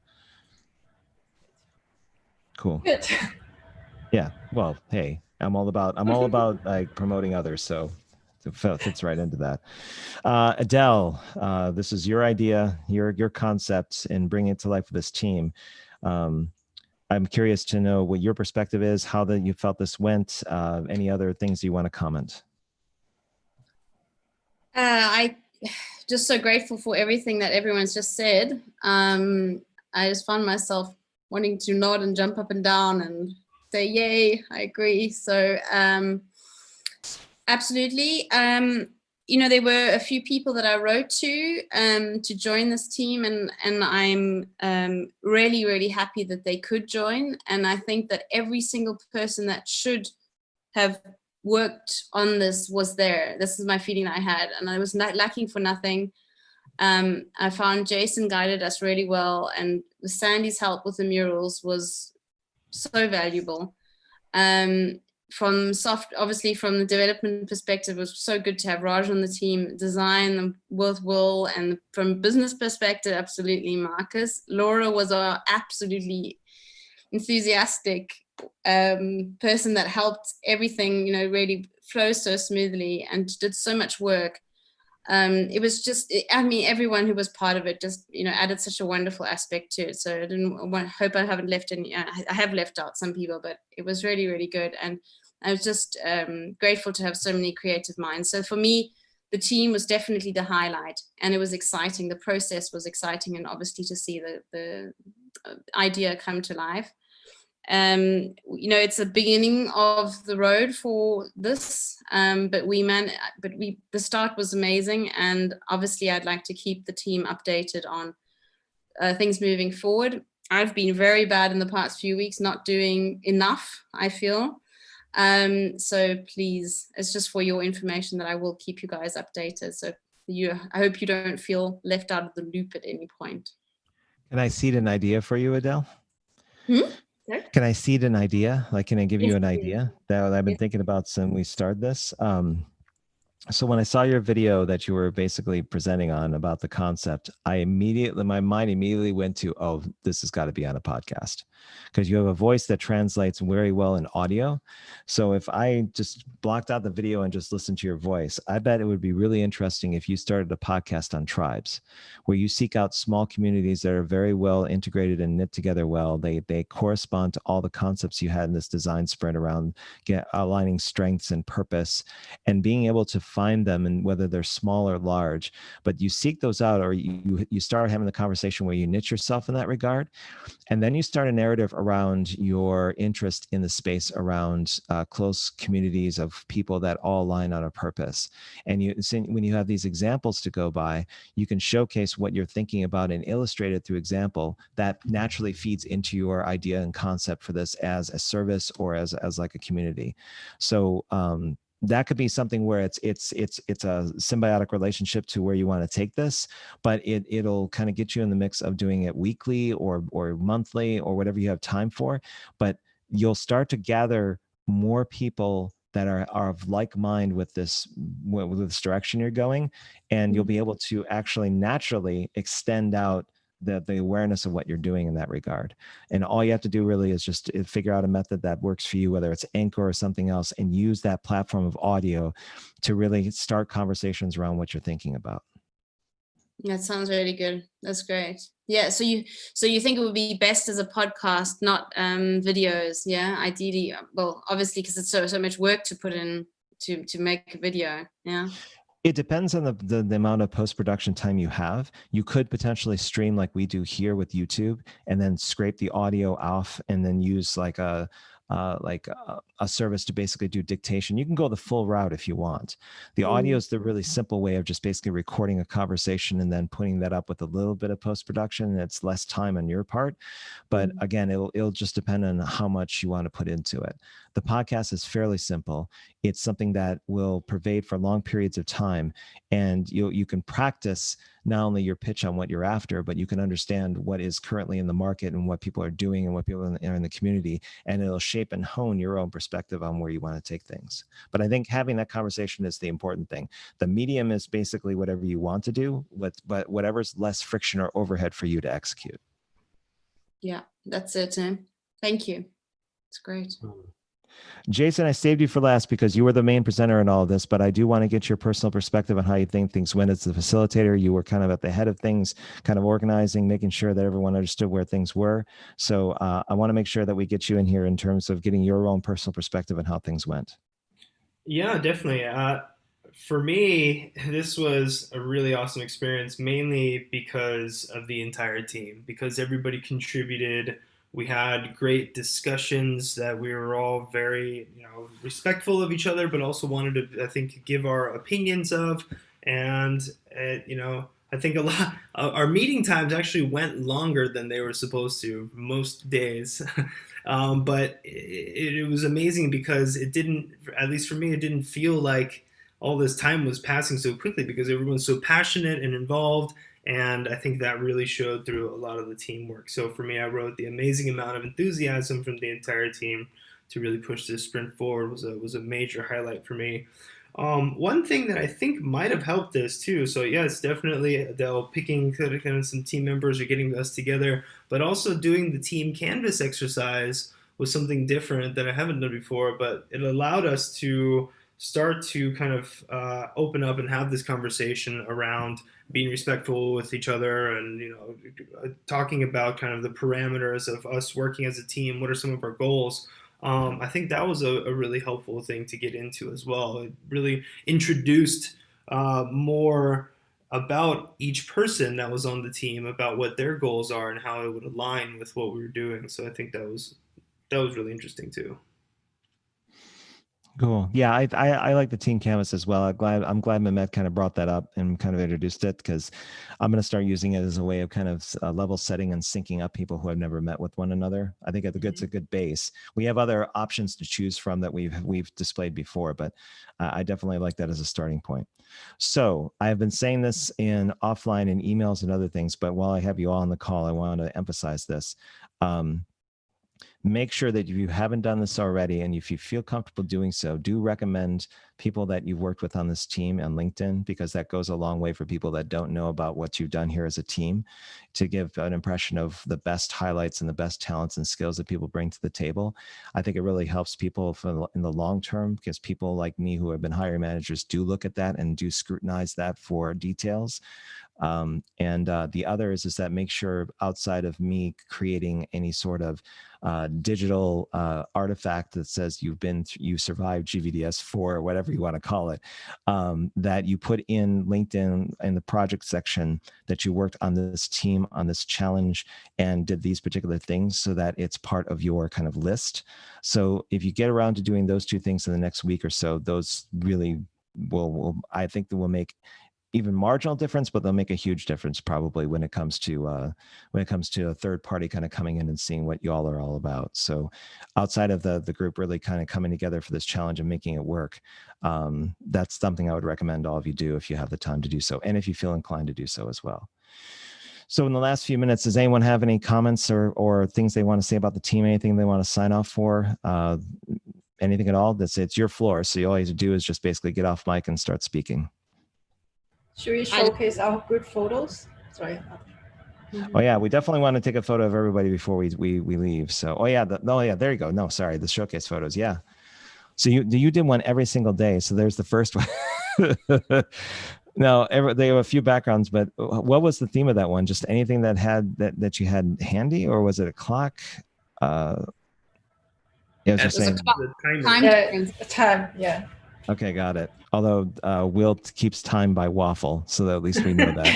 Cool. Good. Yeah. Well, hey, I'm all about like promoting others, so it fits right into that. Adele, this is your idea, your concept, and bringing it to life with this team. I'm curious to know what your perspective is, how you felt this went. Any other things you want to comment? I just so grateful for everything that everyone's just said. I just found myself wanting to nod and jump up and down and say, yay, I agree. So absolutely. There were a few people that I wrote to join this team, and I'm really, really happy that they could join. And I think that every single person that should have worked on this was there. This is my feeling I had, and I was not lacking for nothing. I found Jason guided us really well, and Sandy's help with the murals was so valuable. Obviously from the development perspective, it was so good to have Raj on the team, design with Will, and from business perspective, absolutely Marcus. Laura was our absolutely enthusiastic person that helped everything, really flow so smoothly and did so much work. It was just, everyone who was part of it just, added such a wonderful aspect to it. So I hope I haven't left any, I have left out some people, but it was really, really good. And I was just grateful to have so many creative minds. So for me, the team was definitely the highlight, and it was exciting. The process was exciting, and obviously to see the idea come to life. It's the beginning of the road for this, but the start was amazing, and obviously I'd like to keep the team updated on things moving forward. I've been very bad in the past few weeks, not doing enough, I feel. So please, it's just for your information that I will keep you guys updated. So I hope you don't feel left out of the loop at any point. Can I seed an idea for you, Adele? Can I seed an idea? Like, can I give Yes, you an please. idea that I've been Yes. thinking about since we started this? So when I saw your video that you were basically presenting on about the concept, my mind immediately went to, oh, this has got to be on a podcast, because you have a voice that translates very well in audio. So if I just blocked out the video and just listened to your voice, I bet it would be really interesting if you started a podcast on tribes, where you seek out small communities that are very well integrated and knit together well. They correspond to all the concepts you had in this design sprint around aligning strengths and purpose, and being able to find them, and whether they're small or large, but you seek those out, or you start having the conversation where you niche yourself in that regard. And then you start a narrative around your interest in the space around close communities of people that all align on a purpose. And when you have these examples to go by, you can showcase what you're thinking about and illustrate it through example that naturally feeds into your idea and concept for this as a service or as like a community. So that could be something where it's a symbiotic relationship to where you want to take this, but it'll kind of get you in the mix of doing it weekly or monthly or whatever you have time for. But you'll start to gather more people that are of like mind with this direction you're going, and you'll be able to actually naturally extend out the awareness of what you're doing in that regard. And all you have to do really is just figure out a method that works for you, whether it's Anchor or something else, and use that platform of audio to really start conversations around what you're thinking about. That sounds really good. That's great. Yeah. So you think it would be best as a podcast, not videos? Yeah. Ideally, well, obviously, because it's so much work to put in to make a video. Yeah. It depends on the amount of post-production time you have. You could potentially stream like we do here with YouTube, and then scrape the audio off, and then use like a service to basically do dictation. You can go the full route if you want. The audio is the really simple way of just basically recording a conversation and then putting that up with a little bit of post-production, and it's less time on your part. But again, it'll just depend on how much you want to put into it. The podcast is fairly simple. It's something that will pervade for long periods of time, and you can practice not only your pitch on what you're after, but you can understand what is currently in the market and what people are doing and what people are in the community, and it'll shape and hone your own perspective on where you want to take things. But I think having that conversation is the important thing. The medium is basically whatever you want to do, but whatever's less friction or overhead for you to execute. Yeah, that's it. Thank you. It's great. Jason, I saved you for last because you were the main presenter in all of this, but I do want to get your personal perspective on how you think things went as the facilitator. You were kind of at the head of things, kind of organizing, making sure that everyone understood where things were. So I want to make sure that we get you in here in terms of getting your own personal perspective on how things went. Yeah, definitely. For me, this was a really awesome experience, mainly because of the entire team, because everybody contributed. We had great discussions that we were all very, respectful of each other, but also wanted to, I think, give our opinions of. And, I think a lot, our meeting times actually went longer than they were supposed to most days. But it was amazing because it didn't, at least for me, it didn't feel like all this time was passing so quickly because everyone's so passionate and involved. And I think that really showed through a lot of the teamwork. So for me, I wrote the amazing amount of enthusiasm from the entire team to really push this sprint forward was a major highlight for me. One thing that I think might have helped this too, so yes, definitely Adele picking kind of some team members or getting us together, but also doing the team canvas exercise was something different that I haven't done before, but it allowed us to start to kind of open up and have this conversation around being respectful with each other and talking about kind of the parameters of us working as a team. What are some of our goals? I think that was a really helpful thing to get into as well. It really introduced more about each person that was on the team, about what their goals are and how it would align with what we were doing. So I think that was really interesting too. Cool. Yeah, I like the team canvas as well. I'm glad Mehmet kind of brought that up and kind of introduced it, because I'm going to start using it as a way of kind of level setting and syncing up people who have never met with one another. I think it's a good base. We have other options to choose from that we've displayed before, but I definitely like that as a starting point. So I have been saying this in offline and emails and other things, but while I have you all on the call, I want to emphasize this. make sure that if you haven't done this already, and if you feel comfortable doing so, do recommend people that you've worked with on this team on LinkedIn, because that goes a long way for people that don't know about what you've done here as a team, to give an impression of the best highlights and the best talents and skills that people bring to the table. I think it really helps people in the long term, because people like me who have been hiring managers do look at that and do scrutinize that for details. The other is that make sure, outside of me creating any sort of digital artifact that says you survived GVDS 4 or whatever you want to call it, that you put in LinkedIn in the project section that you worked on this team, on this challenge, and did these particular things, so that it's part of your kind of list. So if you get around to doing those two things in the next week or so, those really will I think that will make even marginal difference, but they'll make a huge difference probably when it comes to a third party kind of coming in and seeing what you all are all about. So outside of the group really kind of coming together for this challenge and making it work, that's something I would recommend all of you do if you have the time to do so, and if you feel inclined to do so as well. So in the last few minutes, does anyone have any comments or things they want to say about the team? Anything they want to sign off for? Anything at all? It's your floor. So all you have to do is just basically get off mic and start speaking. Should we showcase our good photos? Sorry. Oh yeah, we definitely want to take a photo of everybody before we leave. So there you go. No, sorry, the showcase photos. Yeah. So you did one every single day. So there's the first one. No, they have a few backgrounds, but what was the theme of that one? Just anything that you had handy, or was it a clock? Yeah, it was saying time. Yeah. Okay, got it. Although Will keeps time by waffle, so that at least we know that.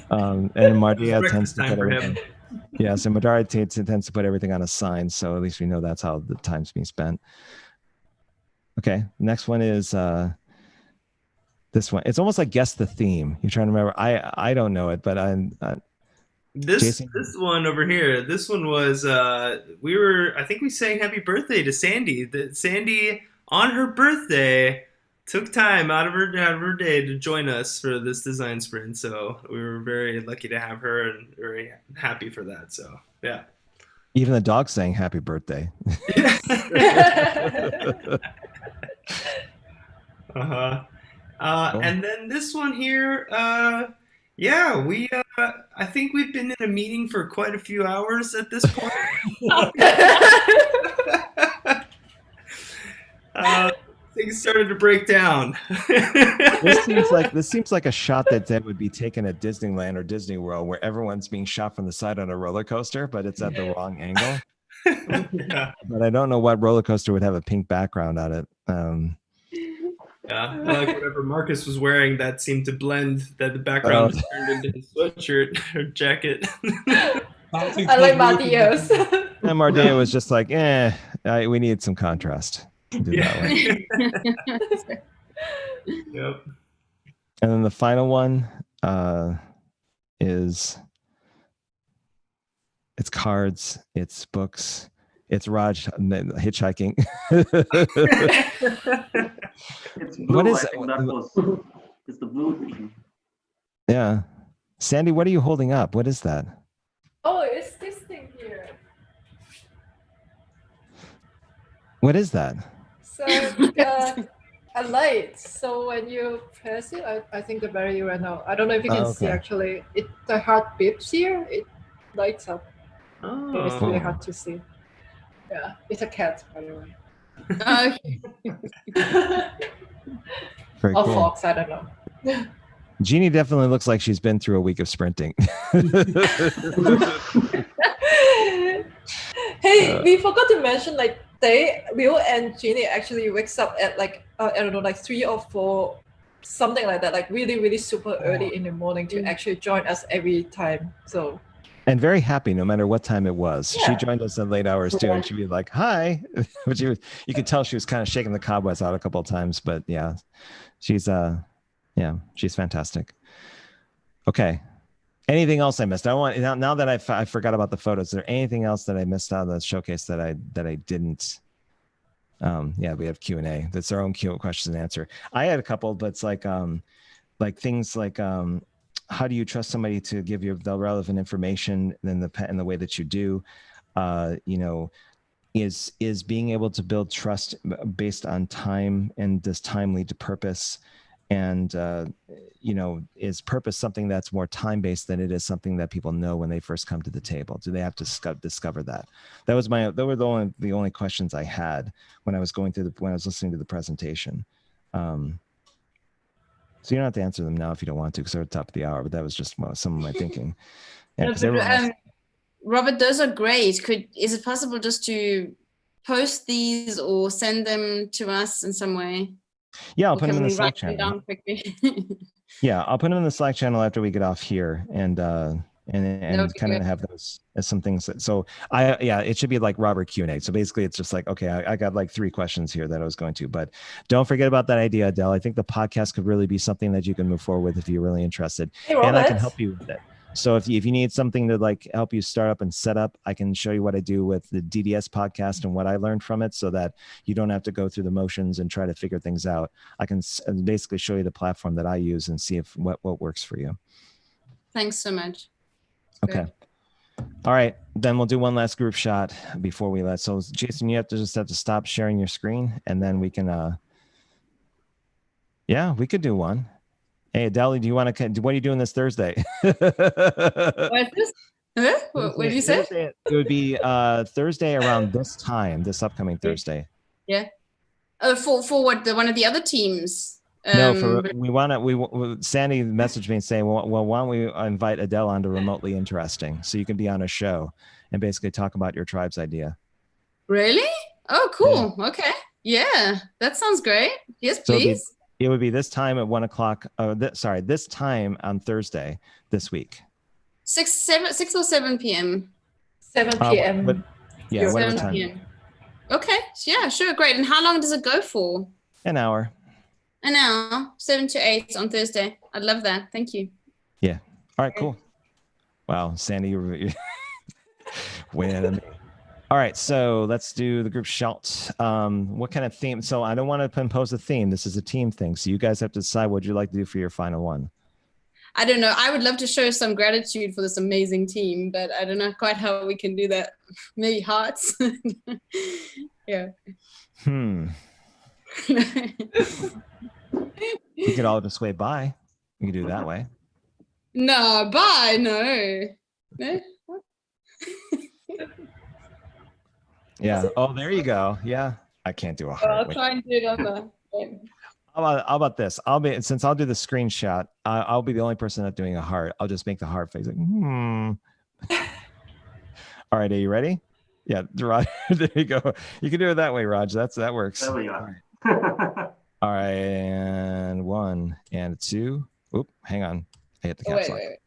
And Mardia tends to put everything. Yeah, so Madara tends to put everything on a sign, so at least we know that's how the time's being spent. Okay, next one is this one. It's almost like guess the theme. You're trying to remember. I don't know it, but this one over here. This one was I think we sang happy birthday to Sandy. That Sandy, on her birthday, took time out of her day to join us for this design sprint. So we were very lucky to have her and very happy for that. So yeah. Even the dog sang happy birthday. And then this one here, we I think we've been in a meeting for quite a few hours at this point. Things started to break down. This seems like a shot that would be taken at Disneyland or Disney World, where everyone's being shot from the side on a roller coaster, but it's at the wrong angle. Yeah. But I don't know what roller coaster would have a pink background on it. Yeah, like whatever Marcus was wearing, that seemed to blend. That the background turned into his sweatshirt or jacket. I like Mardia's. And Mardia was just like, we need some contrast. Do that way. Yep. And then the final one is it's cards, it's books, it's Raj hitchhiking. It's blue. What is I think it's the blue thing. Yeah. Sandy, what are you holding up? What is that? Oh, it's this thing here. What is that? So a light. So when you press it, I think the battery ran out. I don't know if you can see actually. The heart beeps here. It lights up. Oh. It's really hard to see. Yeah, it's a cat, by the way. Very or cool. fox, I don't know. Jeannie definitely looks like she's been through a week of sprinting. Hey, we forgot to mention, like, Will and Jeannie actually wakes up at I don't know, 3 or 4, something like that, like really, really super early in the morning to actually join us every time. So. And very happy no matter what time it was. Yeah. She joined us in late hours too, and she'd be like, "Hi," but you could tell she was kind of shaking the cobwebs out a couple of times. But yeah, she's fantastic. Okay. Anything else I missed? I want now that I forgot about the photos. Is there anything else that I missed out of the showcase that I didn't? We have Q&A. That's our own question and answer. I had a couple, but it's like things like how do you trust somebody to give you the relevant information in the way that you do? is being able to build trust based on time, and does time lead to purpose? And, is purpose something that's more time-based than it is something that people know when they first come to the table? Do they have to discover that? That were the only questions I had when I was when I was listening to the presentation. So you don't have to answer them now if you don't want to, because they're at the top of the hour, but that was just some of my thinking. Yeah, Robert, those are great. Is it possible just to post these or send them to us in some way? Yeah, I'll put them in the Slack channel. Yeah, I'll put them in the Slack channel after we get off here, and kind of have those as some things. It should be like Robert Q&A. So basically, it's just like, okay, I got like 3 questions here that I was going to, but don't forget about that idea, Adele. I think the podcast could really be something that you can move forward with if you're really interested, and I can help you with it. So if you need something to like help you start up and set up, I can show you what I do with the DDS podcast and what I learned from it, so that you don't have to go through the motions and try to figure things out. I can basically show you the platform that I use and see if what works for you. Thanks so much. Okay. All right. Then we'll do one last group shot before we let. So Jason, you have to stop sharing your screen, and then we can, we could do one. Hey, Adele, do you want to? What are you doing this Thursday? What is this? What did you say? Thursday, it would be Thursday around this time, this upcoming Thursday. Yeah. Oh, for what? One of the other teams? No, Sandy messaged me and saying, well, why don't we invite Adele onto Remotely Interesting, so you can be on a show and basically talk about your tribe's idea. Really? Oh, cool. Yeah. Okay. Yeah, that sounds great. Yes, please. So it would be this time at 1 o'clock. This time on Thursday this week. 6 or 7 p.m. 7 p.m. Whatever time. PM. Okay. Yeah, sure. Great. And how long does it go for? An hour. An hour, 7 to 8 on Thursday. I'd love that. Thank you. Yeah. All right, cool. Wow, Sandy, you're winning at me. All right, so let's do the group shout. What kind of theme? So I don't want to impose a theme. This is a team thing. So you guys have to decide what you'd like to do for your final one. I don't know. I would love to show some gratitude for this amazing team, but I don't know quite how we can do that. Maybe hearts. Yeah. We could all just wave bye. We can do it that way. No, bye. No. Yeah. Oh, there you go. Yeah. I can't do a heart. I'll try and do it on the. How about this? I'll do the screenshot. I'll be the only person not doing a heart. I'll just make the heart face. Like, All right. Are you ready? Yeah. Raj, there you go. You can do it that way, Raj. That works. There we go. All right, and 1 and 2. Oop, hang on. I hit the caps lock. Wait.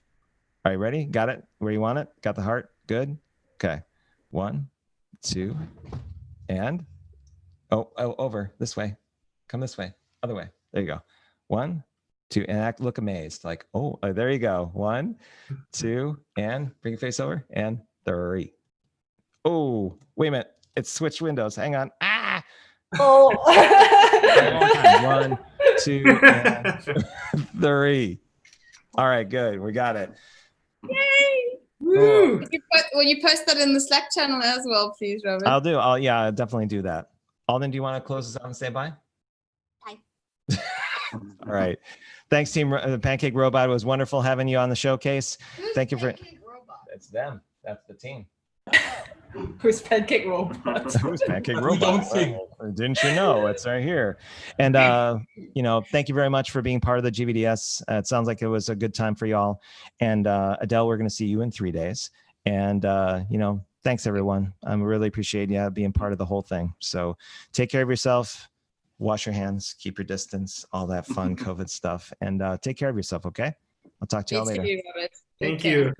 All right, ready? Got it? Where you want it? Got the heart? Good? Okay. 1, 2, and over this way. Come this way. Other way. There you go. 1, 2, and look amazed. Like, there you go. 1, 2, and bring your face over, and 3. Oh, wait a minute. It's switched windows. Hang on. Ah. Oh. 1, 2, and 3. All right, good. We got it. Yay! Cool. Will you post that in the Slack channel as well, please, Robert? I'll definitely do that. Alden, do you want to close this out and say bye? Bye. All right. Thanks, Team Pancake Robot. It was wonderful having you on the showcase. Thank you for. It's them. That's the team. Who's Pancake Robot? Who's Pancake Robot? Well, didn't you know? It's right here. And thank you very much for being part of the GVDS. It sounds like it was a good time for y'all. And Adele, we're going to see you in 3 days. And thanks everyone. I really appreciate you being part of the whole thing. So take care of yourself. Wash your hands. Keep your distance. All that fun COVID stuff. And take care of yourself. Okay. I'll talk to y'all later. Thank you.